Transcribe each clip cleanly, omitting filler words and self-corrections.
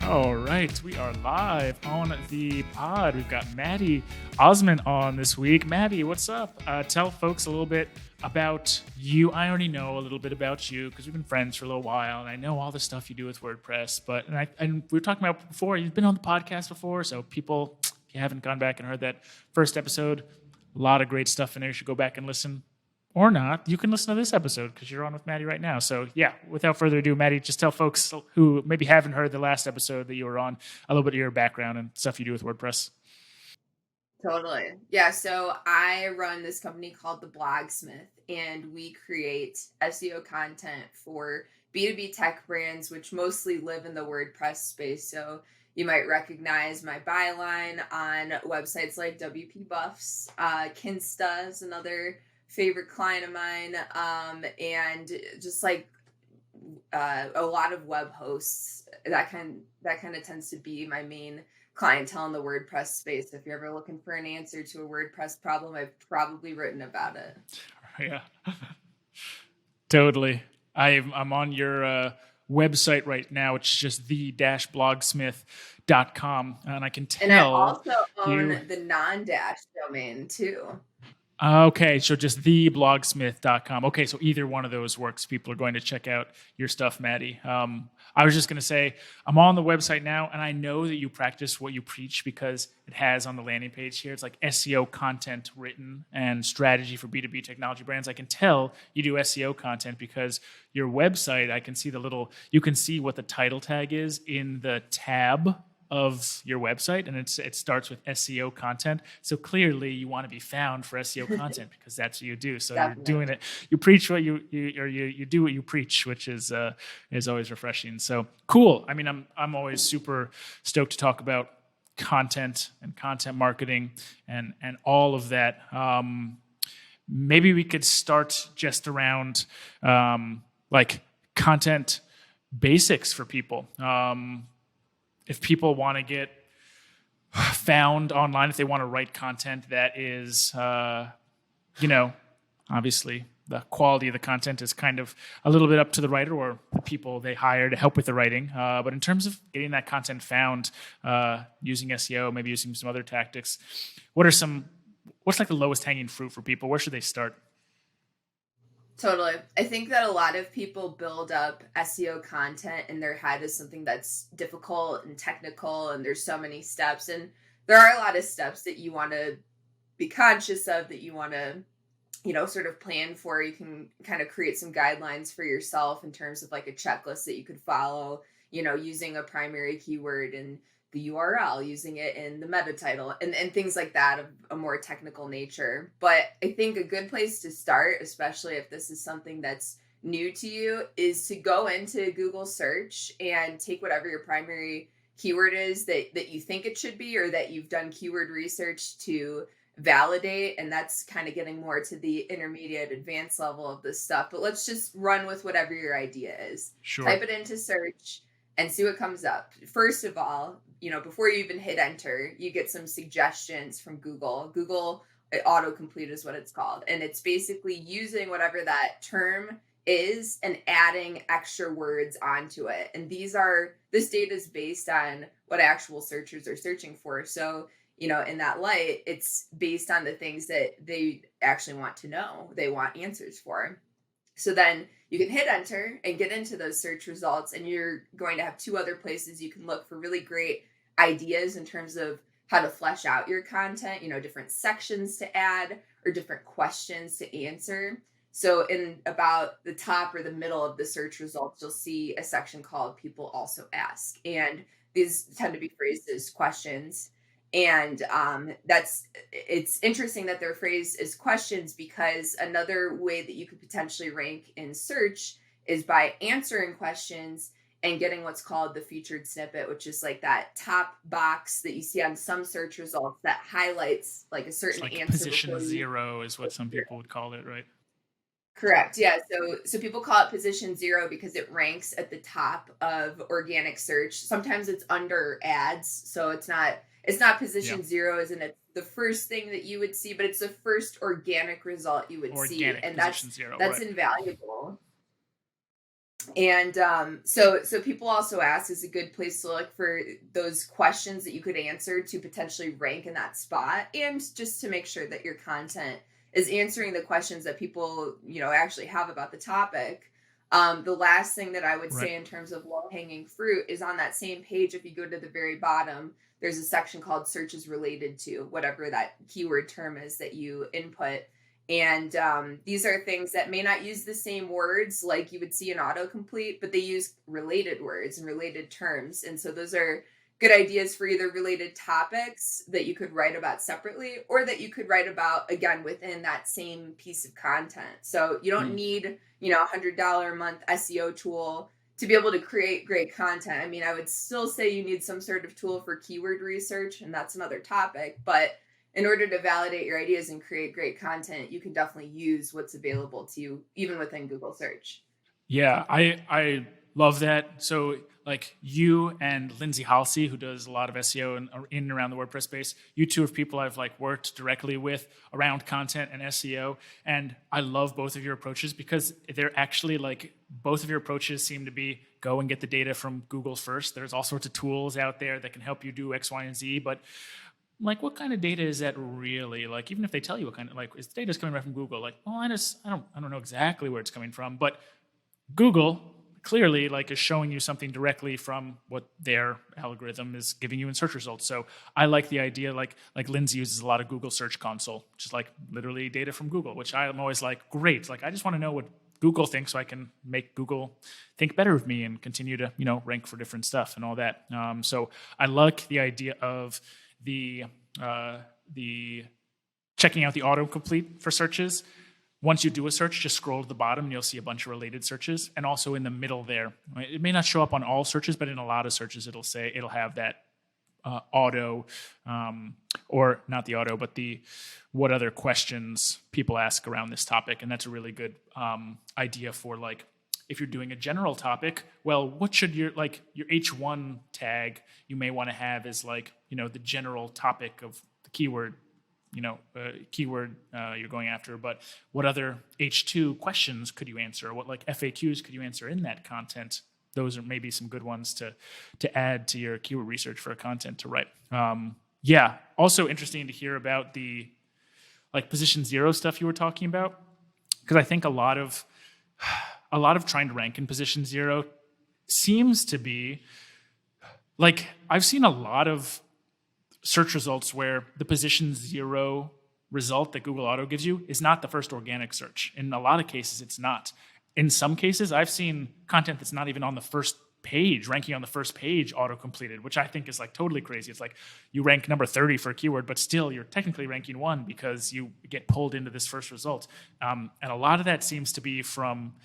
All right, we are live on the pod. We've got Maddy Osman on this week. Maddy, what's up? Tell folks a little bit about you. I already know a little bit about you because we've been friends for a little while, and I know all the stuff you do with WordPress. But and we were talking about before. You've been on the podcast before, so people, if you haven't gone back and heard that first episode, a lot of great stuff in there. You should go back and listen. Or not, you can listen to this episode because you're on with Maddy right now. So yeah, without further ado, Maddy, just tell folks who maybe haven't heard the last episode that you were on a little bit of your background and stuff you do with WordPress. Totally. Yeah. So I run this company called the Blogsmith, and we create SEO content for B2B tech brands, which mostly live in the WordPress space. So you might recognize my byline on websites like WP Buffs. Kinsta is another favorite client of mine, and just like a lot of web hosts. That kind of tends to be my main clientele in the WordPress space. If you're ever looking for an answer to a WordPress problem, I've probably written about it. Yeah, totally. I'm on your website right now. It's just the-blogsmith.com, and I can tell. And I also own the non-dash domain too. Okay, so just theblogsmith.com. Okay, so either one of those works. People are going to check out your stuff, Maddy. I was just going to say, I'm on the website now, and I know that you practice what you preach because it has on the landing page here. It's like SEO content written and strategy for B2B technology brands. I can tell you do SEO content because your website, I can see you can see what the title tag is in the tab of your website, and it starts with SEO content. So clearly you want to be found for SEO content because that's what you do. So Definitely. You're doing it. You preach what you do what you preach, which is always refreshing. So cool. I mean, I'm always super stoked to talk about content and content marketing and all of that. Maybe we could start just around like content basics for people. If people want to get found online, if they want to write content that is, obviously the quality of the content is kind of a little bit up to the writer or the people they hire to help with the writing. But in terms of getting that content found using SEO, maybe using some other tactics, what's like the lowest hanging fruit for people? Where should they start? Totally. I think that a lot of people build up SEO content in their head as something that's difficult and technical, and there's so many steps. And there are a lot of steps that you want to be conscious of, that you want to, sort of plan for. You can kind of create some guidelines for yourself in terms of like a checklist that you could follow, using a primary keyword and the URL, using it in the meta title and things like that of a more technical nature. But I think a good place to start, especially if this is something that's new to you, is to go into Google search and take whatever your primary keyword is that you think it should be, or that you've done keyword research to validate. And that's kind of getting more to the intermediate advanced level of this stuff. But let's just run with whatever your idea is. Sure. Type it into search and see what comes up. First of all, before you even hit enter, you get some suggestions from Google. Google autocomplete is what it's called. And it's basically using whatever that term is and adding extra words onto it. And this data is based on what actual searchers are searching for. So, in that light, it's based on the things that they actually want to know, they want answers for. So then you can hit enter and get into those search results, and you're going to have two other places you can look for really great ideas in terms of how to flesh out your content, different sections to add or different questions to answer. So in about the top or the middle of the search results, you'll see a section called People Also Ask. And these tend to be phrased as questions. And it's interesting that they're phrased as questions, because another way that you could potentially rank in search is by answering questions and getting what's called the featured snippet, which is like that top box that you see on some search results that highlights like a certain answer. Position 0 is what some people would call it, right? Correct. Yeah. So people call it position 0 because it ranks at the top of organic search. Sometimes it's under ads. So it's not position 0 as in it's the first thing that you would see, but it's the first organic result you would see. And that's 0, that's right. Invaluable. And so people also ask, is a good place to look for those questions that you could answer to potentially rank in that spot, and just to make sure that your content is answering the questions that people, actually have about the topic. The last thing that I would Right. say in terms of low hanging fruit is on that same page. If you go to the very bottom, there's a section called searches related to whatever that keyword term is that you input. And these are things that may not use the same words like you would see in autocomplete, but they use related words and related terms. And so those are good ideas for either related topics that you could write about separately, or that you could write about again within that same piece of content. So you don't need, $100 a month SEO tool to be able to create great content. I mean, I would still say you need some sort of tool for keyword research, and that's another topic. But in order to validate your ideas and create great content, you can definitely use what's available to you, even within Google search. Yeah, I love that. So like you and Lindsay Halsey, who does a lot of SEO in and around the WordPress space, you two are people I've like worked directly with around content and SEO, and I love both of your approaches because they're actually like both of your approaches seem to be go and get the data from Google first. There's all sorts of tools out there that can help you do X, Y, and Z, but like what kind of data is that really? Like even if they tell you what kind of like is the data coming right from Google, like well I don't know exactly where it's coming from, but Google clearly like is showing you something directly from what their algorithm is giving you in search results. So I like the idea, like Lindsay uses a lot of Google Search Console, which is like literally data from Google, which I'm always like, great. Like I just want to know what Google thinks so I can make Google think better of me and continue to, rank for different stuff and all that. So I like the idea of the checking out the autocomplete for searches. Once you do a search, just scroll to the bottom and you'll see a bunch of related searches. And also in the middle there, it may not show up on all searches, but in a lot of searches, it'll have that auto, or not the auto, but the what other questions people ask around this topic. And that's a really good idea for like, if you're doing a general topic, well, what should your H1 tag you may want to have is like, the general topic of the keyword keyword you're going after, but what other H2 questions could you answer? What like FAQs could you answer in that content? Those are maybe some good ones to add to your keyword research for a content to write. Yeah, also interesting to hear about the like position zero stuff you were talking about, because I think a lot of trying to rank in position zero seems to be like I've seen a lot of search results where the position zero result that Google Auto gives you is not the first organic search. In a lot of cases, it's not. In some cases, I've seen content that's not even on the first page, ranking on the first page auto-completed, which I think is like totally crazy. It's like you rank number 30 for a keyword, but still you're technically ranking 1 because you get pulled into this first result. And a lot of that seems to be from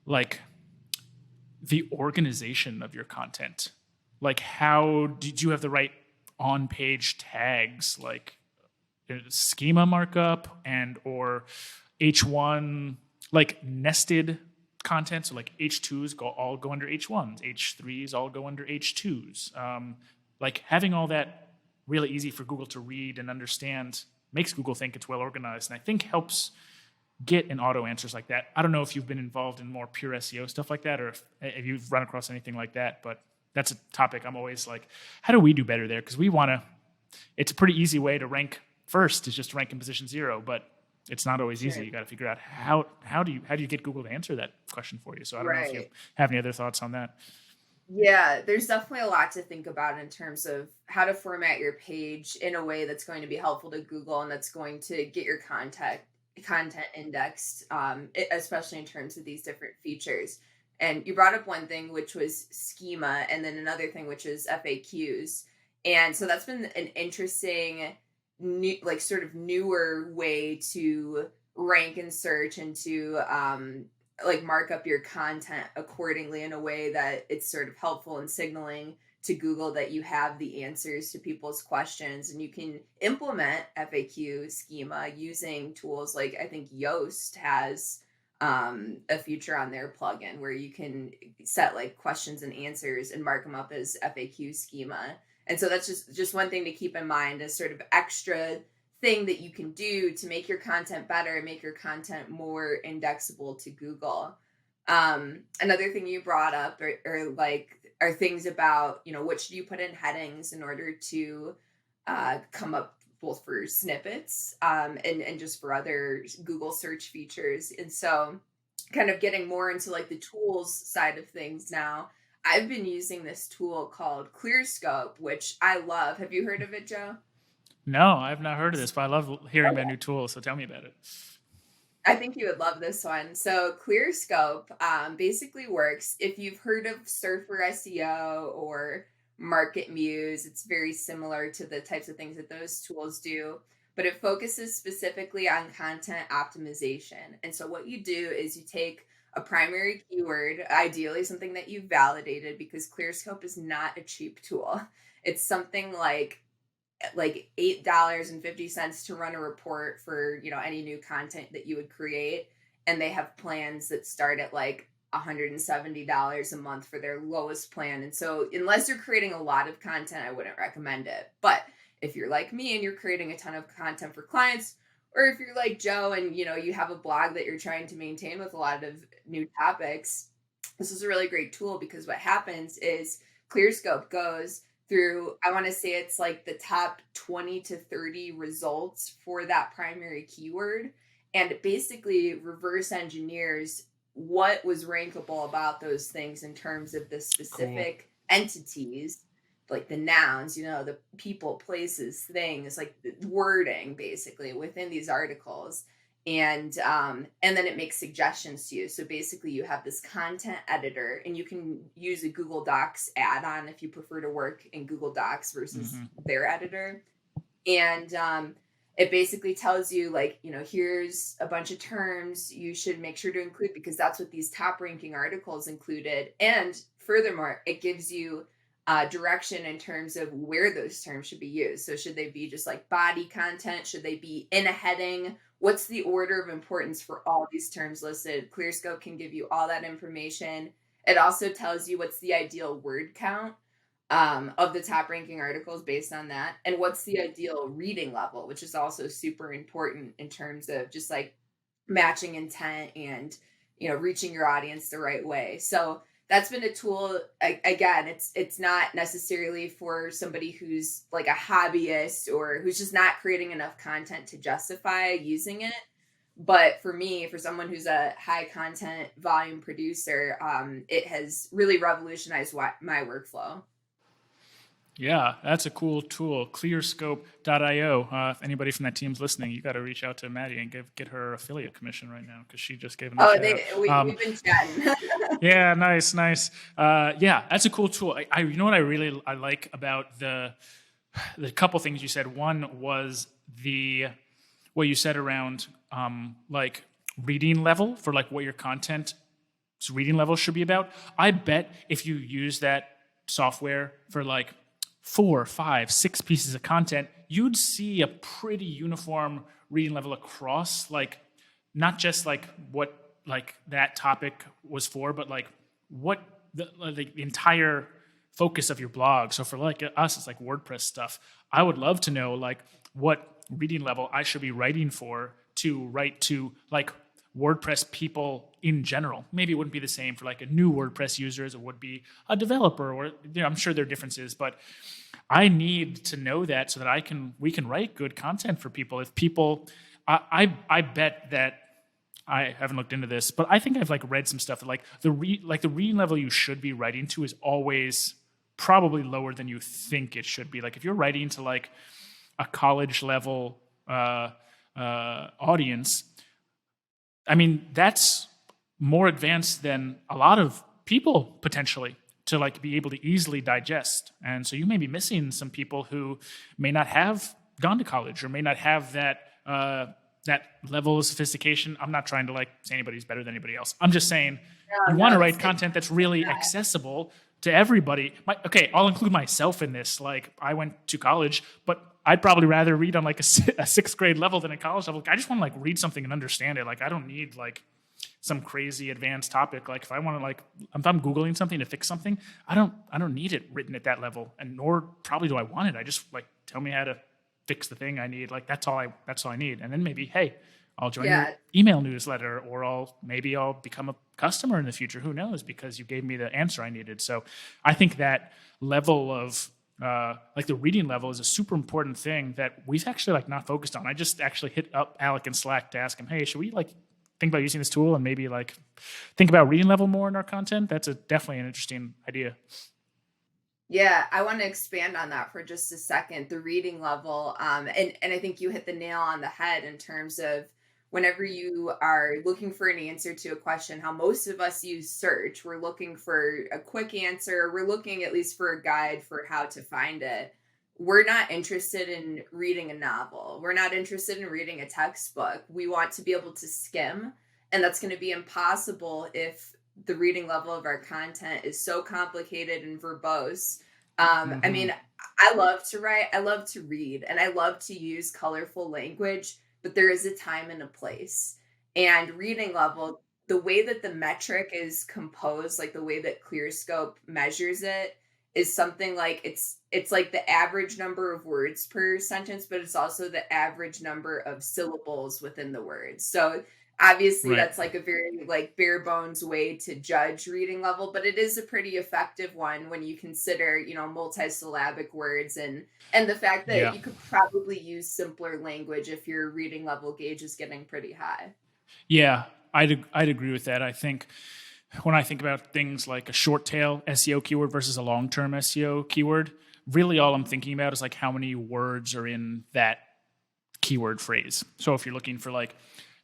like the organization of your content. Like how did you have the right on-page tags, like schema markup and or H1 like nested content. So like H2s all go under H1s, H3s all go under H2s. Like having all that really easy for Google to read and understand makes Google think it's well organized, and I think helps get an auto answers like that. I don't know if you've been involved in more pure SEO stuff like that, or if you've run across anything like that, but that's a topic I'm always like, how do we do better there? Because we want to, it's a pretty easy way to rank first is just to rank in position 0, but it's not always easy. You got to figure out how do you get Google to answer that question for you? So I don't know if you have any other thoughts on that. Yeah, there's definitely a lot to think about in terms of how to format your page in a way that's going to be helpful to Google and that's going to get your content indexed, especially in terms of these different features. And you brought up one thing, which was schema, and then another thing, which is FAQs. And so that's been an interesting, sort of newer way to rank and search and to mark up your content accordingly in a way that it's sort of helpful in signaling to Google that you have the answers to people's questions, and you can implement FAQ schema using tools like I think Yoast has a feature on their plugin where you can set like questions and answers and mark them up as FAQ schema. And so that's just one thing to keep in mind as sort of extra thing that you can do to make your content better and make your content more indexable to Google. Another thing you brought up are things about, what should you put in headings in order to come up both for snippets, and just for other Google search features. And so kind of getting more into like the tools side of things now, I've been using this tool called ClearScope, which I love. Have you heard of it, Joe? No, I've not heard of this, but I love hearing about new tools. So tell me about it. I think you would love this one. So ClearScope basically works. If you've heard of Surfer SEO or Market Muse, it's very similar to the types of things that those tools do, but it focuses specifically on content optimization. And so what you do is you take a primary keyword, ideally something that you've validated, because ClearScope is not a cheap tool. It's something like $8.50 to run a report for, any new content that you would create. And they have plans that start at like $170 a month for their lowest plan. And so unless you're creating a lot of content, I wouldn't recommend it. But if you're like me and you're creating a ton of content for clients, or if you're like Joe and you have a blog that you're trying to maintain with a lot of new topics, this is a really great tool, because what happens is ClearScope goes through, I want to say it's like the top 20 to 30 results for that primary keyword. And it basically reverse engineers what was rankable about those things in terms of the specific entities, like the nouns, the people, places, things, like the wording basically within these articles. And then it makes suggestions to you. So basically you have this content editor, and you can use a Google Docs add-on if you prefer to work in Google Docs versus their editor. And it basically tells you like, here's a bunch of terms you should make sure to include, because that's what these top ranking articles included. And furthermore, it gives you direction in terms of where those terms should be used. So should they be just like body content? Should they be in a heading? What's the order of importance for all these terms listed? ClearScope can give you all that information. It also tells you what's the ideal word count of the top ranking articles based on that, and what's the ideal reading level, which is also super important in terms of just like matching intent and reaching your audience the right way. So that's been a tool. Again, it's not necessarily for somebody who's like a hobbyist or who's just not creating enough content to justify using it. But for me, for someone who's a high content volume producer, it has really revolutionized my workflow. Yeah, that's a cool tool. Clearscope.io. If anybody from that team's listening, you got to reach out to Maddy and get her affiliate commission right now, because she just gave him a shout. We've been chatting. Yeah, nice. Yeah, that's a cool tool. You know what I like about the couple things you said. One was what you said around like reading level for like what your content's reading level should be about. I bet if you use that software for like 4, 5, 6 pieces of content, you'd see a pretty uniform reading level across, like not just like what like that topic was for, but like what the entire focus of your blog. So for like us, it's like WordPress stuff. I would love to know like what reading level I should be writing for to write to like WordPress people in general. Maybe it wouldn't be the same for like a new WordPress user as it would be a developer, or I'm sure there are differences, but I need to know that so that we can write good content for people. If people, I bet that I haven't looked into this, but I think I've like read some stuff that like the reading level you should be writing to is always probably lower than you think it should be. Like if you're writing to like a college level audience, I mean, that's more advanced than a lot of people potentially to like be able to easily digest. And so you may be missing some people who may not have gone to college or may not have that level of sophistication. I'm not trying to like say anybody's better than anybody else. I'm just saying you want to write content that's really accessible to everybody. I'll include myself in this. Like I went to college, but I'd probably rather read on like a 6th grade level than a college level. I just want to like read something and understand it. Like I don't need like some crazy advanced topic. Like if I want to like, if I'm Googling something to fix something, I don't need it written at that level, and nor probably do I want it. I just like tell me how to fix the thing I need. Like that's all I need. And then maybe, hey, I'll join your Yeah. email newsletter, or maybe I'll become a customer in the future. Who knows? Because you gave me the answer I needed. So I think that level of like the reading level is a super important thing that we've actually like not focused on. I just actually hit up Alec in Slack to ask him, hey, should we like think about using this tool and maybe like think about reading level more in our content? That's definitely an interesting idea. Yeah, I want to expand on that for just a second. The reading level, and I think you hit the nail on the head in terms of whenever you are looking for an answer to a question, how most of us use search. We're looking for a quick answer. We're looking at least for a guide for how to find it. We're not interested in reading a novel. We're not interested in reading a textbook. We want to be able to skim, and that's going to be impossible if the reading level of our content is so complicated and verbose. I mean, I love to write, I love to read, and I love to use colorful language, but there is a time and a place. And reading level, the way that the metric is composed, like the way that ClearScope measures it, is something like it's like the average number of words per sentence, but it's also the average number of syllables within the words. So obviously Right. that's like a very like bare bones way to judge reading level, but it is a pretty effective one when you consider, multisyllabic words and the fact that Yeah. you could probably use simpler language if your reading level gauge is getting pretty high. Yeah, I'd agree with that. I think when I think about things like a short tail SEO keyword versus a long term SEO keyword, really all I'm thinking about is like how many words are in that keyword phrase. So if you're looking for like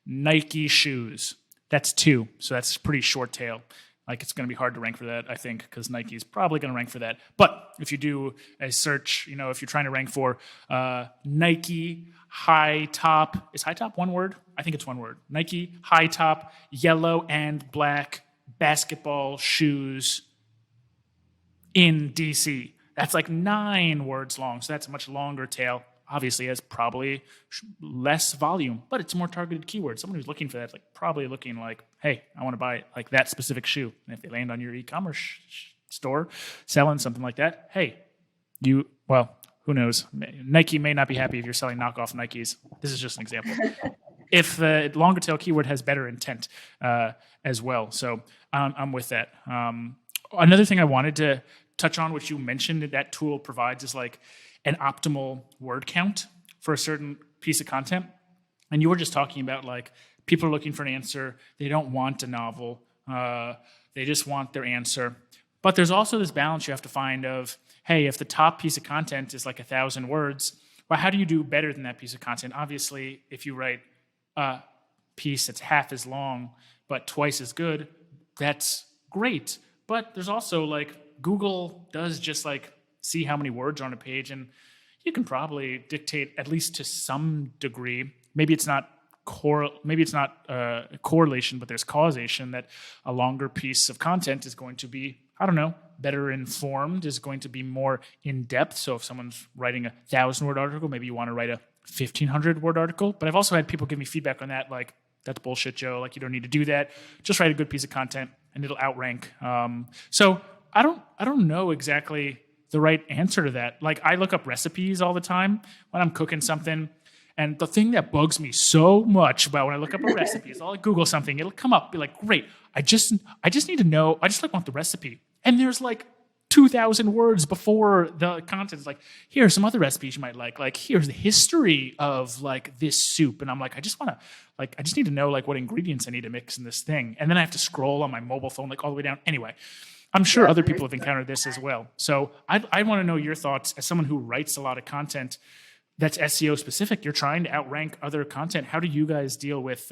Nike shoes, that's 2. So that's pretty short tail. Like it's going to be hard to rank for that, I think, because Nike is probably going to rank for that. But if you do a search, if you're trying to rank for Nike high top, is high top one word? I think it's one word. Nike high top, yellow and black basketball shoes in DC. That's like 9 words long. So that's a much longer tail. Obviously, has probably less volume, but it's a more targeted keyword. Someone who's looking for that, like probably looking like, hey, I want to buy like that specific shoe. And if they land on your e-commerce store selling something like that, hey, who knows? Nike may not be happy if you're selling knockoff Nikes. This is just an example. If the longer tail keyword has better intent as well. So I'm with that. Another thing I wanted to touch on, which you mentioned that tool provides, is like an optimal word count for a certain piece of content. And you were just talking about like people are looking for an answer. They don't want a novel. They just want their answer. But there's also this balance you have to find of, hey, if the top piece of content is like 1,000 words, well, how do you do better than that piece of content? Obviously, if you write a piece that's half as long but twice as good, that's great. But there's also like Google does just like see how many words are on a page, and you can probably dictate, at least to some degree. Maybe it's not correlation, but there's causation that a longer piece of content is going to be, I don't know, better informed, is going to be more in depth. So if someone's writing a 1,000-word article, maybe you want to write a 1,500-word article. But I've also had people give me feedback on that, like, that's bullshit, Joe. Like, you don't need to do that. Just write a good piece of content, and it'll outrank. So I don't know exactly the right answer to that. Like, I look up recipes all the time when I'm cooking something, and the thing that bugs me so much about when I look up a recipe is I'll like Google something, it'll come up, be like, great, I just need to know, I just like want the recipe. And there's like 2,000 words before the content. It's like, here are some other recipes you might like. Like, here's the history of like this soup. And I'm like, I just need to know like what ingredients I need to mix in this thing. And then I have to scroll on my mobile phone like all the way down. Anyway, I'm sure other people have encountered this as well. So I want to know your thoughts as someone who writes a lot of content that's SEO specific. You're trying to outrank other content. How do you guys deal with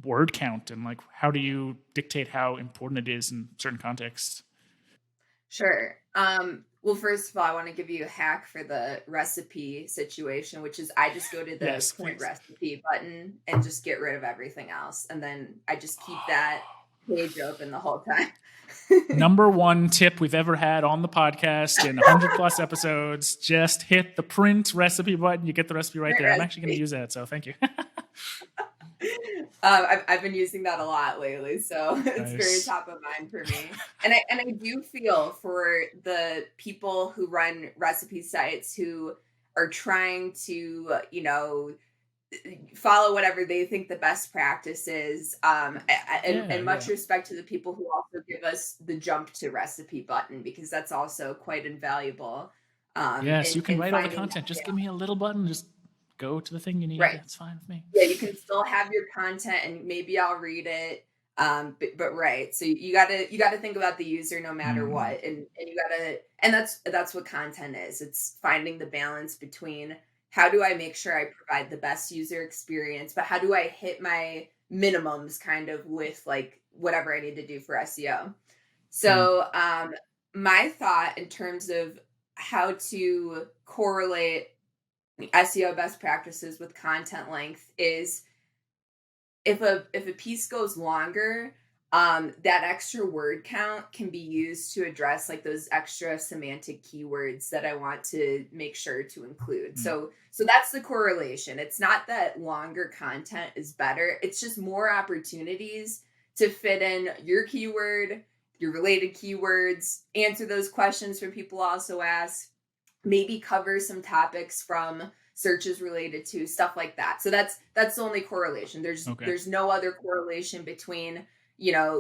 word count, and like how do you dictate how important it is in certain contexts? Sure. Well, first of all, I want to give you a hack for the recipe situation, which is I just go to the Yes, print please. recipe button and just get rid of everything else. And then I just keep that page open the whole time. Number 1 tip we've ever had on the podcast in 100 plus episodes. Just hit the print recipe button. You get the recipe right there. I'm actually going to use that. So thank you. I've been using that a lot lately, so it's very Nice. top of mind for me. And I do feel for the people who run recipe sites who are trying to, follow whatever they think the best practice is. And much Yeah. respect to the people who also give us the jump to recipe button, because that's also quite invaluable. Yes, you can In write all the finding content. that, Just give me a little button. Just go to the thing you need. right. That's fine with me. Yeah, you can still have your content and maybe I'll read it. But right. So you gotta think about the user no matter Mm, what. And you gotta, and that's what content is. It's finding the balance between how do I make sure I provide the best user experience, but how do I hit my minimums kind of with like whatever I need to do for SEO. mm. So my thought in terms of how to correlate SEO best practices with content length is if a piece goes longer, that extra word count can be used to address like those extra semantic keywords that I want to make sure to include. Mm. So that's the correlation. It's not that longer content is better. It's just more opportunities to fit in your keyword, your related keywords, answer those questions from people also ask, maybe cover some topics from searches related to stuff like that. So that's the only correlation. Okay. There's no other correlation between,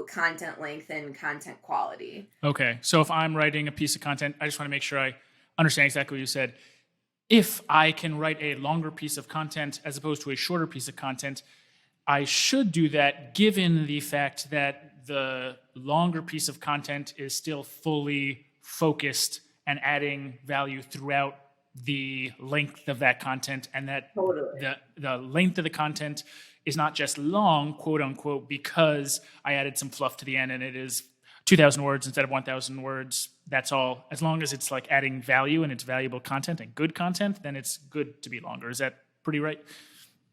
content length and content quality. Okay. So if I'm writing a piece of content, I just want to make sure I understand exactly what you said. If I can write a longer piece of content as opposed to a shorter piece of content, I should do that given the fact that the longer piece of content is still fully focused and adding value throughout the length of that content, and that Totally. the length of the content is not just long, quote unquote, because I added some fluff to the end and it is 2,000 words instead of 1,000 words. That's all. As long as it's like adding value and it's valuable content and good content, then it's good to be longer. Is that pretty right?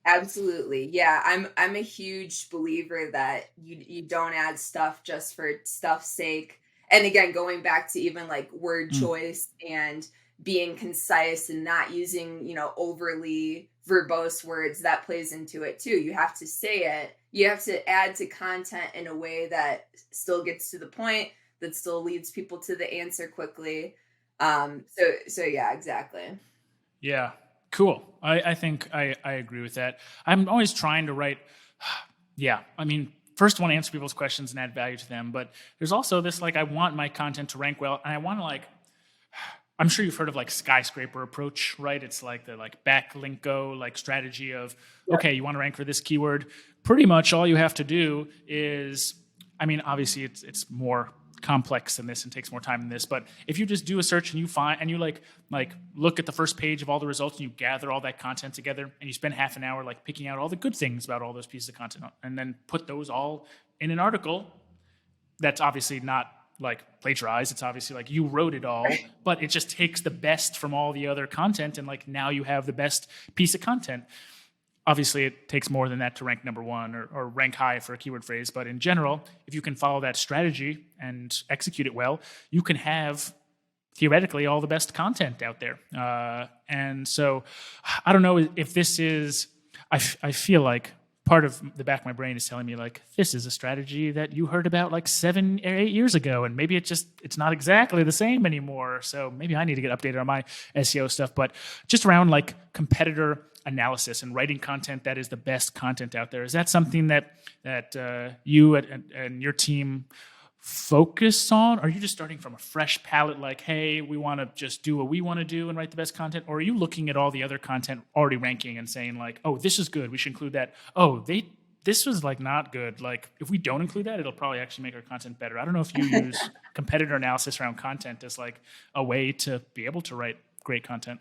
Absolutely. Yeah, I'm a huge believer that you don't add stuff just for stuff's sake. And again, going back to even like word Mm. choice and being concise and not using, overly verbose words, that plays into it too. You have to say it. You have to add to content in a way that still gets to the point, that still leads people to the answer quickly. So yeah, exactly. Yeah, cool. I think I agree with that. I'm always trying to write, yeah, I mean, first I want to answer people's questions and add value to them, but there's also this like, I want my content to rank well, and I want to like, I'm sure you've heard of like skyscraper approach, right? It's like the like backlinko like strategy of, Yep. okay, you want to rank for this keyword. Pretty much all you have to do is, I mean, obviously it's more complex than this and takes more time than this, but if you just do a search and you find and you like look at the first page of all the results and you gather all that content together and you spend half an hour like picking out all the good things about all those pieces of content and then put those all in an article, that's obviously not like plagiarized. It's obviously like you wrote it all, but it just takes the best from all the other content and like now you have the best piece of content. Obviously, it takes more than that to rank number one or rank high for a keyword phrase. But in general, if you can follow that strategy and execute it well, you can have theoretically all the best content out there. And so I don't know if this is, I feel like part of the back of my brain is telling me like, this is a strategy that you heard about like 7 or 8 years ago. And maybe it's not exactly the same anymore. So maybe I need to get updated on my SEO stuff, but just around like competitor analysis and writing content that is the best content out there. Is that something that you and your team focus on? Are you just starting from a fresh palette like, hey, we want to just do what we want to do and write the best content? Or are you looking at all the other content already ranking and saying like, oh, this is good, we should include that. Oh, this was like not good. Like if we don't include that, it'll probably actually make our content better. I don't know if you use competitor analysis around content as like a way to be able to write great content.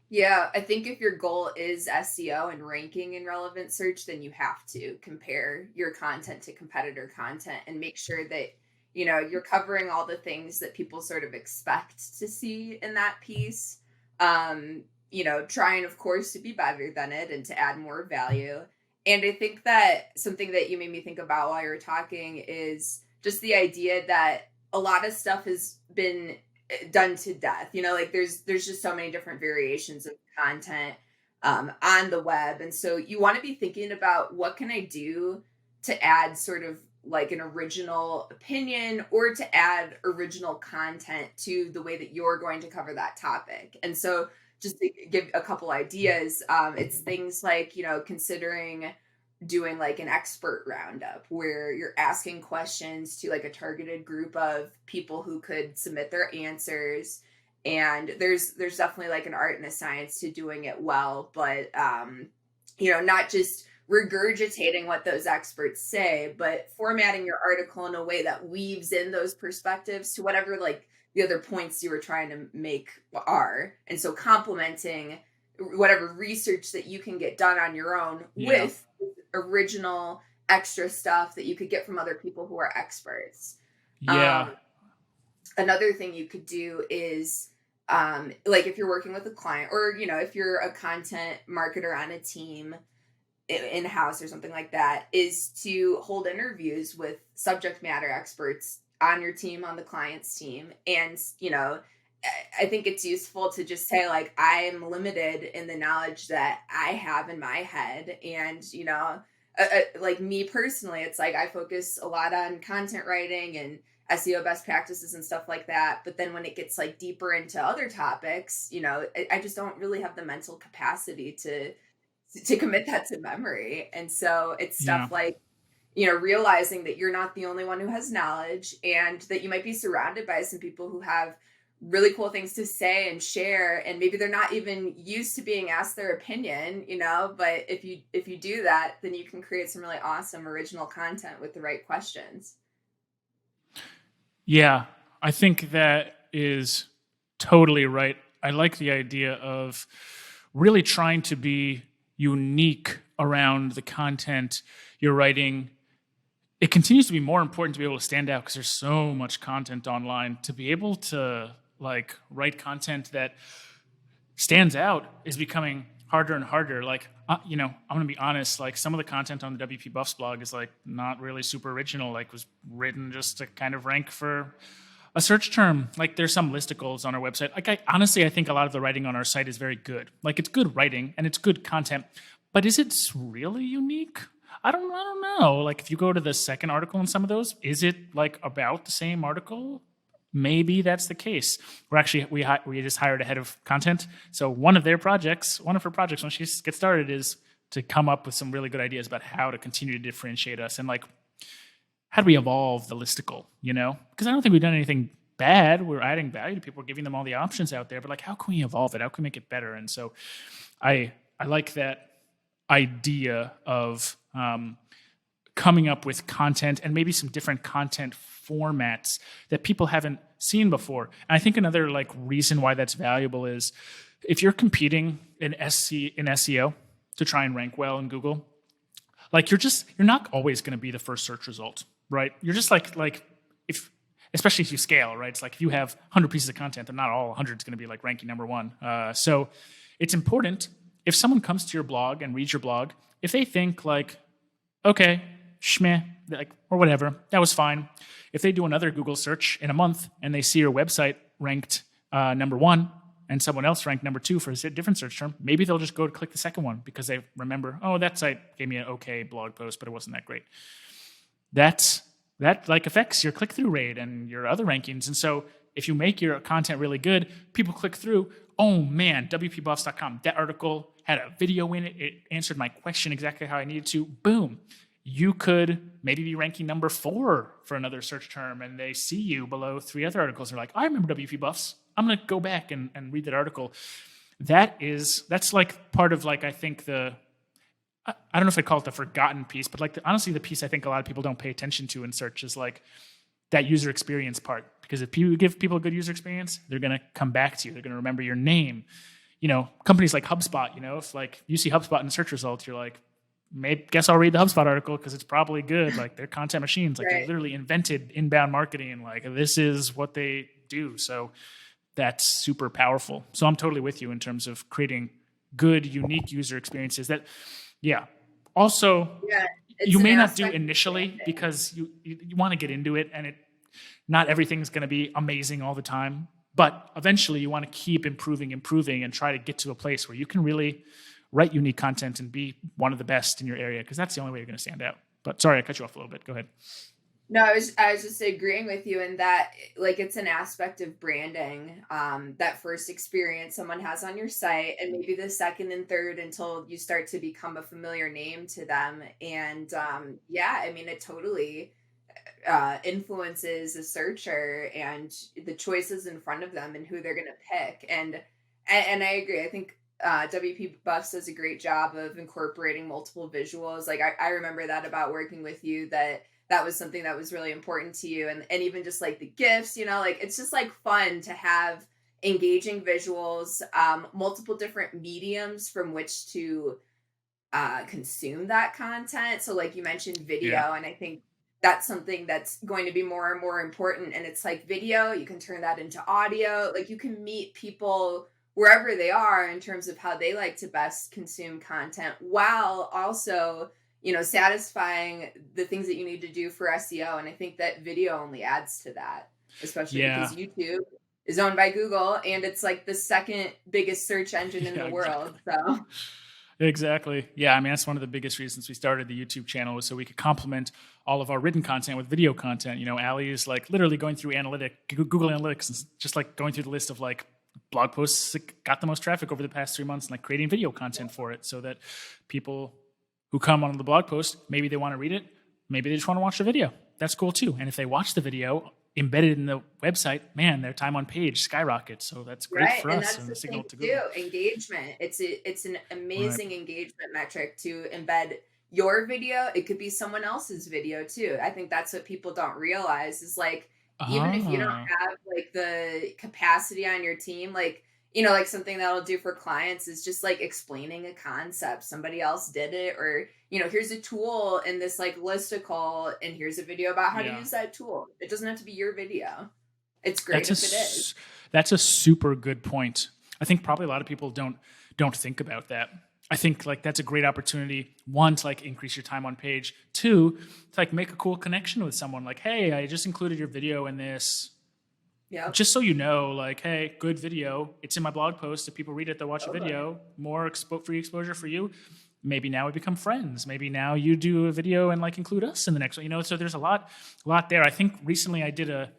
Yeah, I think if your goal is SEO and ranking in relevant search, then you have to compare your content to competitor content and make sure that, you're covering all the things that people sort of expect to see in that piece. Trying, of course, to be better than it and to add more value. And I think that something that you made me think about while you were talking is just the idea that a lot of stuff has been done to death. Like there's just so many different variations of content on the web, and so you want to be thinking about what can I do to add sort of like an original opinion or to add original content to the way that you're going to cover that topic. And so just to give a couple ideas, it's things like, considering doing like an expert roundup where you're asking questions to like a targeted group of people who could submit their answers. And there's definitely like an art and a science to doing it well, but not just regurgitating what those experts say, but formatting your article in a way that weaves in those perspectives to whatever like the other points you were trying to make are. And so complementing whatever research that you can get done on your own with original extra stuff that you could get from other people who are experts. Another thing you could do is like if you're working with a client, or if you're a content marketer on a team in-house or something like that, is to hold interviews with subject matter experts on your team, on the client's team. And I think it's useful to just say like, I'm limited in the knowledge that I have in my head. And, like me personally, it's like I focus a lot on content writing and SEO best practices and stuff like that. But then when it gets like deeper into other topics, I just don't really have the mental capacity to commit that to memory. And so it's stuff like, realizing that you're not the only one who has knowledge, and that you might be surrounded by some people who have really cool things to say and share, and maybe they're not even used to being asked their opinion, but if you do that, then you can create some really awesome original content with the right questions. Yeah, I think that is totally right. I like the idea of really trying to be unique around the content you're writing. It continues to be more important to be able to stand out because there's so much content online. To be able to like write content that stands out is becoming harder and harder. Like, I'm going to be honest, like some of the content on the WP Buffs blog is like not really super original, like was written just to kind of rank for a search term. Like there's some listicles on our website. Like I think a lot of the writing on our site is very good. Like it's good writing and it's good content, but is it really unique? I don't know. Like if you go to the second article in some of those, is it like about the same article? Maybe that's the case. We just hired a head of content. So one of her projects when she gets started is to come up with some really good ideas about how to continue to differentiate us and like how do we evolve the listicle, Because I don't think we've done anything bad. We're adding value to people, we're giving them all the options out there, but like how can we evolve it? How can we make it better? And so I like that idea of coming up with content and maybe some different content formats that people haven't seen before. And I think another like reason why that's valuable is if you're competing in SEO to try and rank well in Google, like you're not always going to be the first search result, right? You're just like especially if you scale, right? It's like if you have 100 pieces of content, then not all 100 is going to be like ranking number one. So it's important if someone comes to your blog and reads your blog, if they think like, okay, schmeh, like, or whatever, that was fine. If they do another Google search in a month and they see your website ranked number one and someone else ranked number two for a different search term, maybe they'll just go to click the second one because they remember, oh, that site gave me an okay blog post, but it wasn't that great. That like affects your click-through rate and your other rankings. And so if you make your content really good, people click through, oh man, WPBuffs.com, that article had a video in it. It answered my question exactly how I needed to. Boom. You could maybe be ranking number 4 for another search term, and they see you below 3 other articles. They're like, I remember WP Buffs. I'm going to go back and read that article. That's like part of like, I think I don't know if I'd call it the forgotten piece, but like honestly, the piece I think a lot of people don't pay attention to in search is like that user experience part. Because if you give people a good user experience, they're going to come back to you. They're going to remember your name. Companies like HubSpot, if like you see HubSpot in search results, you're like, guess I'll read the HubSpot article because it's probably good. Like they're content machines. Like They literally invented inbound marketing, and like this is what they do. So that's super powerful. So I'm totally with you in terms of creating good, unique user experiences that, also you may not do initially because you want to get into it, and not everything's going to be amazing all the time. But eventually you want to keep improving and try to get to a place where you can really write unique content and be one of the best in your area, because that's the only way you're going to stand out. But sorry, I cut you off a little bit. Go ahead. No, I was just agreeing with you in that, like, it's an aspect of branding, that first experience someone has on your site, and maybe the second and third until you start to become a familiar name to them. And yeah, I mean, it totally influences a searcher and the choices in front of them and who they're going to pick. And I agree. I think WP Buffs does a great job of incorporating multiple visuals. Like I remember that about working with you, that was something that was really important to you. And even just like the gifs, like it's just like fun to have engaging visuals, multiple different mediums from which to consume that content. So like you mentioned Yeah. video, and I think that's something that's going to be more and more important. And it's like video, you can turn that into audio. Like you can meet people wherever they are in terms of how they like to best consume content, while also, satisfying the things that you need to do for SEO. And I think that video only adds to that, especially Yeah. because YouTube is owned by Google and it's like the second biggest search engine in Yeah, the exactly. world. So Exactly. Yeah, I mean, that's one of the biggest reasons we started the YouTube channel, was so we could complement all of our written content with video content. Allie is like literally going through Google Analytics, and just like going through the list of like blog posts that got the most traffic over the past 3 months, and like creating video content for it, so that people who come on the blog post, maybe they want to read it, maybe they just want to watch the video. That's cool too. And if they watch the video embedded in the website, man, their time on page skyrockets. So that's great right, for and us that's and the the signal thing to too, Google. engagement. It's an Right. amazing engagement metric to embed your video. It could be someone else's video too. I think that's what people don't realize is like, even if you don't Ah, have like the capacity on your team, like, like something that I'll do for clients is just like explaining a concept. Somebody else did it, or, here's a tool in this like listicle, and here's a video about how to yeah. use that tool. It doesn't have to be your video. It's great That's a if it is. s- that's a super good point. I think probably a lot of people don't think about that. I think like that's a great opportunity. One, to like increase your time on page. Two, to like make a cool connection with someone. Like, hey, I just included your video in this. Yep. Just so you know, like, hey, good video. It's in my blog post. If people read it, they'll watch a Totally. video. More free exposure for you. Maybe now we become friends. Maybe now you do a video and like include us in the next one. So there's a lot there. I think recently I did a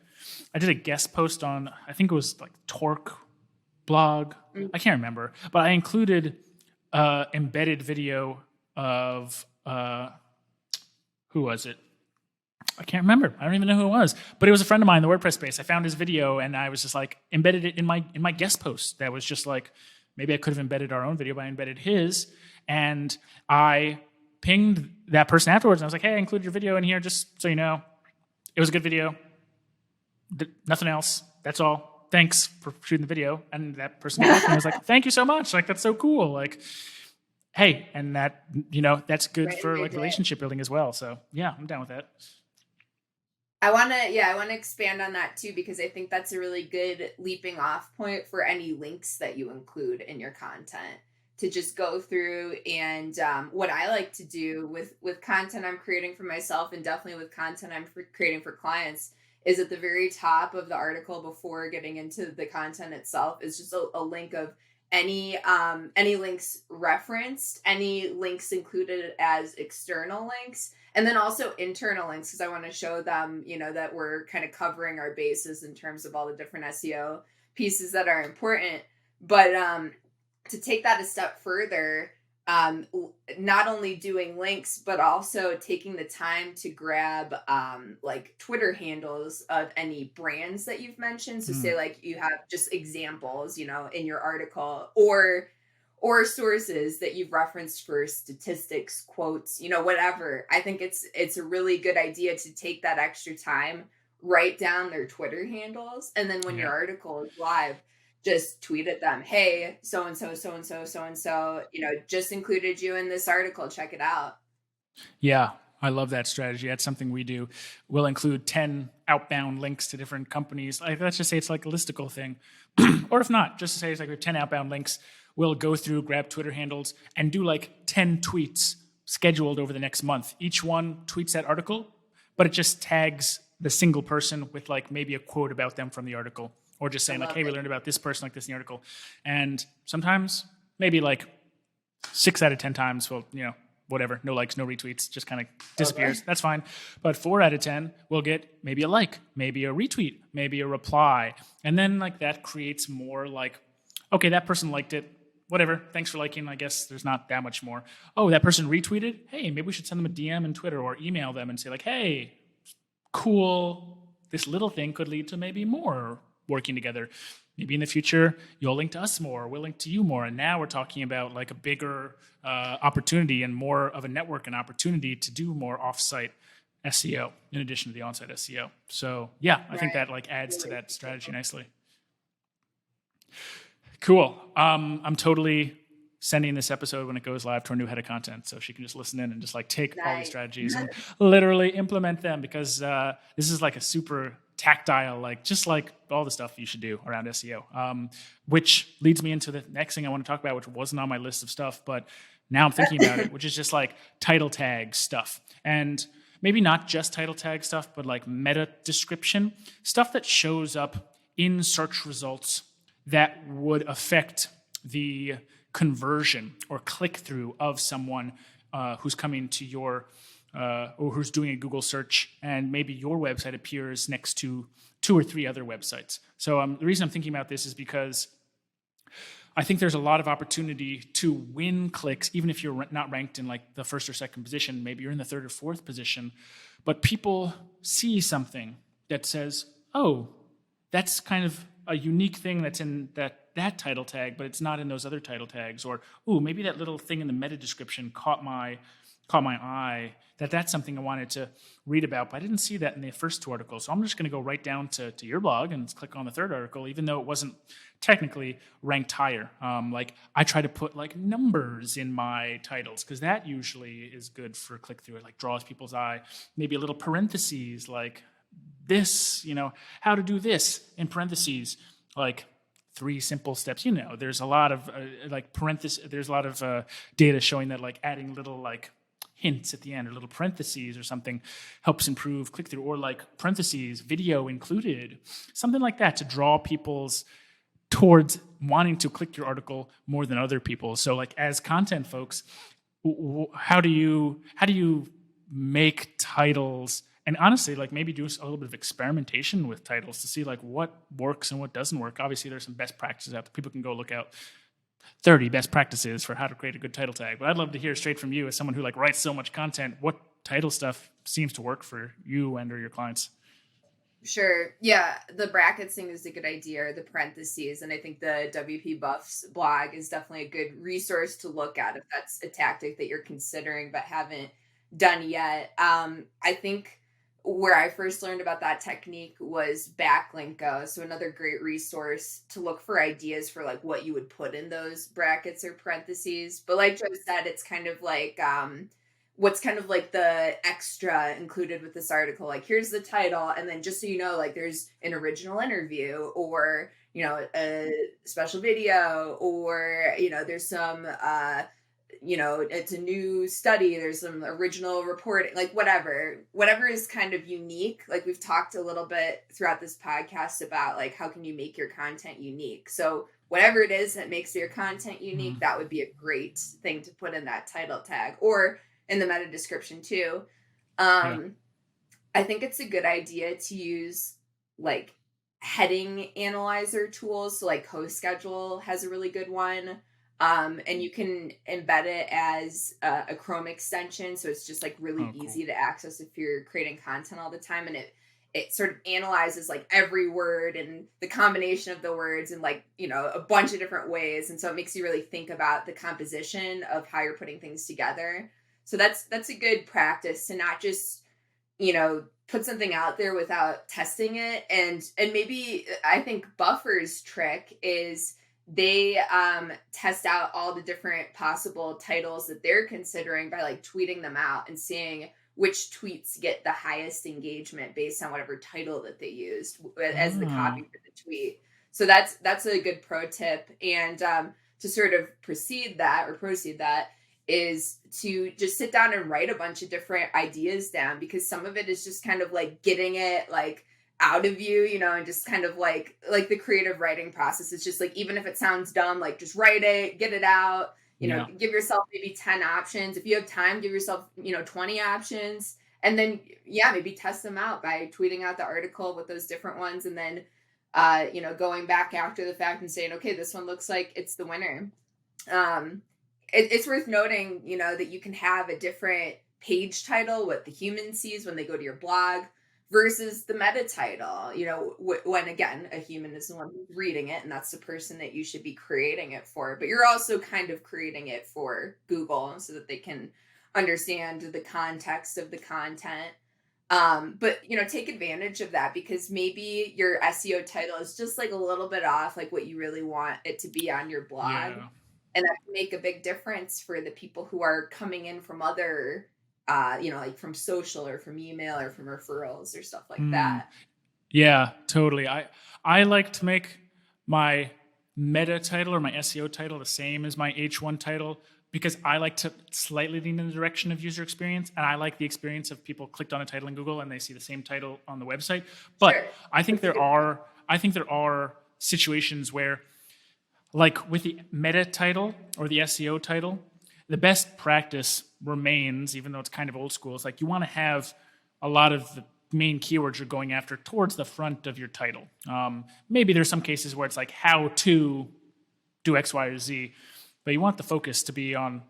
guest post on, I think it was like Torque blog. Mm. I can't remember, but I included embedded video of who was it? I can't remember. I don't even know who it was, but it was a friend of mine in the WordPress space. I found his video and I was just like embedded it in my guest post. That was just like, maybe I could have embedded our own video, but I embedded his, and I pinged that person afterwards. And I was like, hey, I included your video in here just so you know. It was a good video. Nothing else. That's all. Thanks for shooting the video. And that person got back to me and was like, thank you so much. Like, that's so cool. Like, hey, and that's good Right in for my like day. relationship building as well. So yeah, I'm down with that. I want to expand on that too, because I think that's a really good leaping off point for any links that you include in your content, to just go through. And what I like to do with content I'm creating for myself, and definitely with content I'm creating for clients, is at the very top of the article before getting into the content itself is just a link of any links referenced, any links included as external links, and then also internal links, because I want to show them, that we're kind of covering our bases in terms of all the different SEO pieces that are important. But to take that a step further, not only doing links, but also taking the time to grab like Twitter handles of any brands that you've mentioned. So Mm, say like you have just examples, in your article, or sources that you've referenced for statistics, quotes, whatever. I think it's a really good idea to take that extra time, write down their Twitter handles, and then when yeah. your article is live, just tweet at them, hey, so and so, so and so, so and so, just included you in this article, check it out. Yeah, I love that strategy. That's something we do. We'll include 10 outbound links to different companies. Like, let's just say it's like a listicle thing. Or if not, just to say it's like 10 outbound links. We'll go through, grab Twitter handles, and do like 10 tweets scheduled over the next month. Each one tweets that article, but it just tags the single person with like maybe a quote about them from the article, or just I saying like, love hey, we it. learned about this person like this in the article. And sometimes, maybe like 6 out of 10 times, we'll whatever, no likes, no retweets, just kind of disappears. Okay. That's fine. But 4 out of 10 will get maybe a like, maybe a retweet, maybe a reply. And then like that creates more like, okay, that person liked it. Whatever, thanks for liking. I guess there's not that much more. Oh, that person retweeted? Hey, maybe we should send them a DM in Twitter or email them and say like, hey, cool. This little thing could lead to maybe more working together. Maybe in the future, you'll link to us more, we'll link to you more. And now we're talking about like a bigger opportunity and more of a network and opportunity to do more offsite SEO in addition to the onsite SEO. So yeah, I think that like adds to that strategy nicely. Cool. I'm totally sending this episode when it goes live to our new head of content, so she can just listen in and just like take all these strategies and literally implement them, because this is like a super tactile, like just like all the stuff you should do around SEO. Which leads me into the next thing I want to talk about, which wasn't on my list of stuff, but now I'm thinking about it, which is just like title tag stuff. And maybe not just title tag stuff, but like meta description, stuff that shows up in search results that would affect the conversion or click-through of someone who's coming to your, or who's doing a Google search, and maybe your website appears next to 2 or 3 other websites. So the reason I'm thinking about this is because I think there's a lot of opportunity to win clicks, even if you're not ranked in like the 1st or 2nd position, maybe you're in the 3rd or 4th position, but people see something that says, oh, that's kind of a unique thing that's in that title tag, but it's not in those other title tags. Or, ooh, maybe that little thing in the meta description caught my eye, that's something I wanted to read about, but I didn't see that in the first 2 articles. So I'm just going to go right down to your blog and click on the 3rd article, even though it wasn't technically ranked higher. Like I try to put like numbers in my titles, because that usually is good for click-through. It like draws people's eye. Maybe a little parentheses like this, how to do this in parentheses, like 3 simple steps. There's a lot of like parentheses. There's a lot of data showing that like adding little like hints at the end or little parentheses or something helps improve click-through, or like parentheses, video included, something like that to draw people's towards wanting to click your article more than other people. So like as content folks, how do you make titles? And honestly, like maybe do a little bit of experimentation with titles to see like what works and what doesn't work. Obviously, there's some best practices out there. People can go look out 30 best practices for how to create a good title tag. But I'd love to hear straight from you as someone who like writes so much content, what title stuff seems to work for you and or your clients. Sure. Yeah, the brackets thing is a good idea, or the parentheses. And I think the WP Buffs blog is definitely a good resource to look at if that's a tactic that you're considering but haven't done yet. I think where I first learned about that technique was Backlinko. So another great resource to look for ideas for like what you would put in those brackets or parentheses. But like Joe said, it's kind of like what's kind of like the extra included with this article. Like here's the title, and then just so you know, like there's an original interview, or a special video, or there's some it's a new study, there's some original reporting, like whatever is kind of unique. Like we've talked a little bit throughout this podcast about like how can you make your content unique. So whatever it is that makes your content unique, that would be a great thing to put in that title tag or in the meta description too. I think it's a good idea to use like heading analyzer tools. So like CoSchedule has a really good one. And you can embed it as a Chrome extension. So it's just like really easy to access if you're creating content all the time. And it sort of analyzes like every word and the combination of the words in like, a bunch of different ways. And so it makes you really think about the composition of how you're putting things together. So that's a good practice to not just, put something out there without testing it. And maybe I think Buffer's trick is they test out all the different possible titles that they're considering by like tweeting them out and seeing which tweets get the highest engagement based on whatever title that they used as the copy for the tweet. So that's a good pro tip. And to sort of proceed that is to just sit down and write a bunch of different ideas down, because some of it is just kind of like getting it like out of you, and just kind of like the creative writing process is just like, even if it sounds dumb, like just write it, get it out, Yeah. Give yourself maybe 10 options. If you have time, give yourself, 20 options. And then, yeah, maybe test them out by tweeting out the article with those different ones. And then, going back after the fact and saying, okay, this one looks like it's the winner. It's worth noting, that you can have a different page title, what the human sees when they go to your blog, versus the meta title, when again, a human is the one who's reading it, and that's the person that you should be creating it for. But you're also kind of creating it for Google so that they can understand the context of the content. But take advantage of that, because maybe your SEO title is just like a little bit off, like what you really want it to be on your blog. Yeah. And that can make a big difference for the people who are coming in from other, like from social or from email or from referrals or stuff like that. Yeah, totally. I like to make my meta title or my SEO title the same as my H1 title, because I like to slightly lean in the direction of user experience, and I like the experience of people clicked on a title in Google and they see the same title on the website. But Sure. I think there are situations where, like with the meta title or the SEO title, the best practice remains, even though it's kind of old school, it's like you want to have a lot of the main keywords you're going after towards the front of your title. Maybe there's some cases where it's like how to do X, Y, or Z, but you want the focus to be on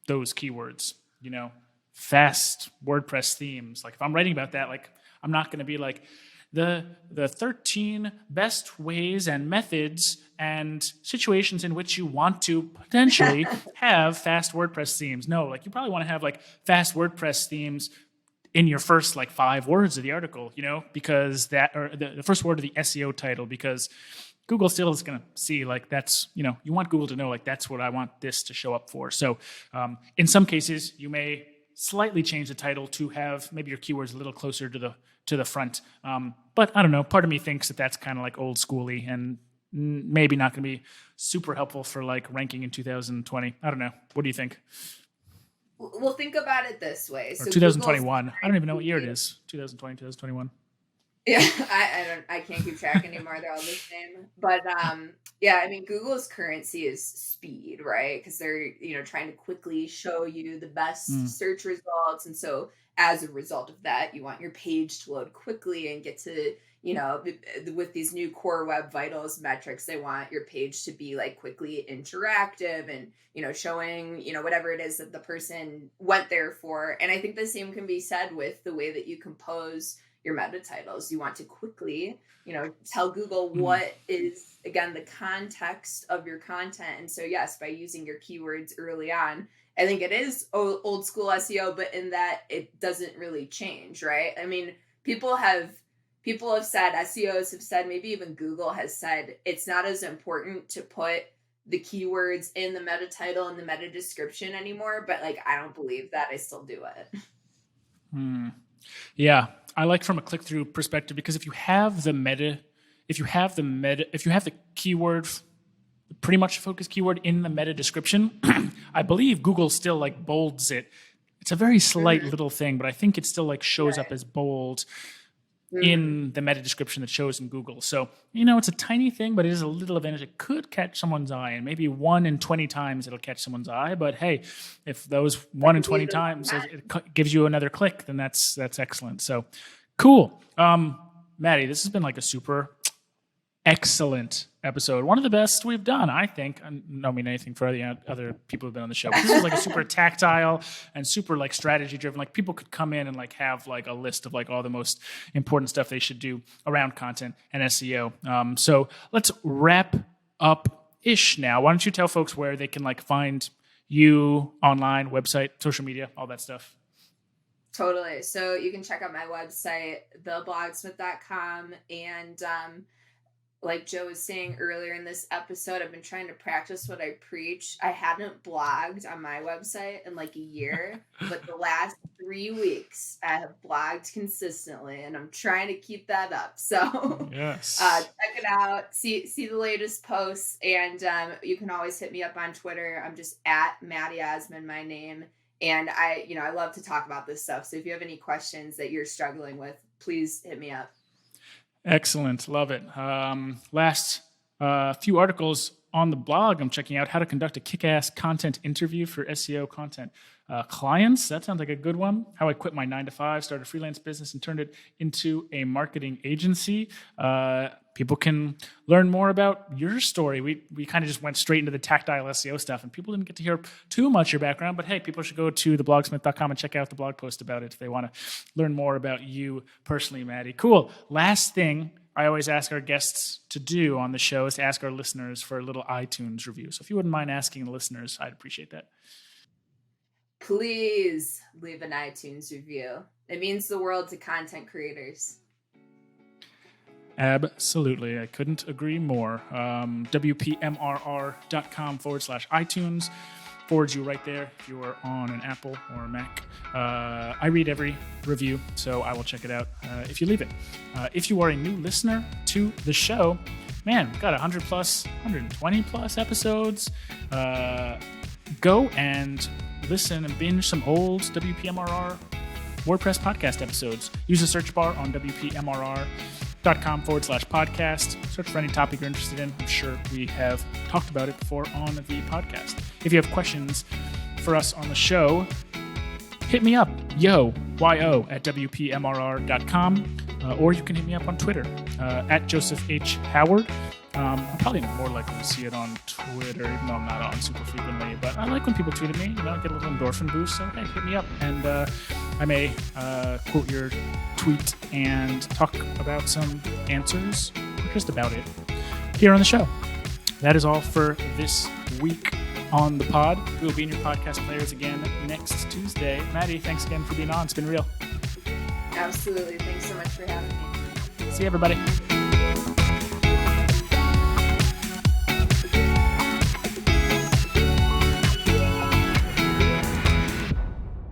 those keywords, fast WordPress themes. Like if I'm writing about that, like I'm not going to be like the 13 best ways and methods and situations in which you want to potentially have fast WordPress themes. No, like you probably want to have like fast WordPress themes in your first like 5 words of the article, because that, or the first word of the SEO title, because Google still is going to see like that's, you want Google to know like that's what I want this to show up for. So in some cases, you may slightly change the title to have maybe your keywords a little closer to the front. But I don't know. Part of me thinks that that's kind of like old schooly and maybe not going to be super helpful for like ranking in 2020. I don't know. What do you think? Well, think about it this way. Or 2021. I don't even know what year it is. 2020, 2021. Yeah, I can't keep track anymore. They're all the same. But yeah, I mean, Google's currency is speed, right? Because they're trying to quickly show you the best search results, and so as a result of that, you want your page to load quickly and get to with these new core web vitals metrics, they want your page to be like quickly interactive and showing whatever it is that the person went there for. And I think the same can be said with the way that you compose your meta titles. You want to quickly, tell Google what is, again, the context of your content. And so, yes, by using your keywords early on, I think it is old school SEO, but in that it doesn't really change, right? I mean, people have said, SEOs have said, maybe even Google has said, it's not as important to put the keywords in the meta title and the meta description anymore. But like, I don't believe that. I still do it. Yeah, I like from a click-through perspective, because if you have the keyword, pretty much focus keyword in the meta description, I believe Google still like bolds it. It's a very slight little thing, but I think it still like shows up as bold in the meta description that shows in Google. So, it's a tiny thing, but it is a little advantage. It could catch someone's eye, and maybe 1 in 20 times it'll catch someone's eye. But hey, if those 1 in 20 times it gives you another click, then that's excellent. So cool. Maddy, this has been like a super excellent episode. One of the best we've done, I think. I don't mean anything for the other people who've been on the show. But this is like a super tactile and super like strategy driven. Like people could come in and like have like a list of like all the most important stuff they should do around content and SEO. So let's wrap up ish now. Why don't you tell folks where they can like find you online, website, social media, all that stuff? Totally. So you can check out my website, theblogsmith.com, and like Joe was saying earlier in this episode, I've been trying to practice what I preach. I haven't blogged on my website in like a year, but the last 3 weeks I have blogged consistently, and I'm trying to keep that up. So yes, check it out, see the latest posts, and you can always hit me up on Twitter. I'm just at Maddy Osman, my name. And I love to talk about this stuff. So if you have any questions that you're struggling with, please hit me up. Excellent. Love it. Last few articles on the blog, I'm checking out how to conduct a kick-ass content interview for SEO content clients. That sounds like a good one. How I quit my 9-to-5, started a freelance business, and turned it into a marketing agency. People can learn more about your story. We kind of just went straight into the tactile SEO stuff, and people didn't get to hear too much of your background. But hey, people should go to theblogsmith.com and check out the blog post about it if they want to learn more about you personally, Maddy. Cool. Last thing I always ask our guests to do on the show is to ask our listeners for a little iTunes review. So if you wouldn't mind asking the listeners, I'd appreciate that. Please leave an iTunes review. It means the world to content creators. Absolutely. I couldn't agree more. WPMRR.com/iTunes forwards you right there if you are on an Apple or a Mac. I read every review, so I will check it out if you leave it. If you are a new listener to the show, man, we've got 100 plus, 120 plus episodes. Go and listen and binge some old WPMRR WordPress podcast episodes. Use the search bar on WPMRR.com/podcast. Search for any topic you're interested in. I'm sure we have talked about it before on the podcast. If you have questions for us on the show, hit me up, yo, at WPMRR.com, or you can hit me up on Twitter, at Joseph H. Howard. I'm probably more likely to see it on Twitter, even though I'm not on super frequently. But I like when people tweet at me, get a little endorphin boost. So, hey, hit me up. And I may quote your tweet and talk about some answers, or just about it, here on the show. That is all for this week on the pod. We will be in your podcast players again next Tuesday. Maddy, thanks again for being on. It's been real. Absolutely. Thanks so much for having me. See you, everybody.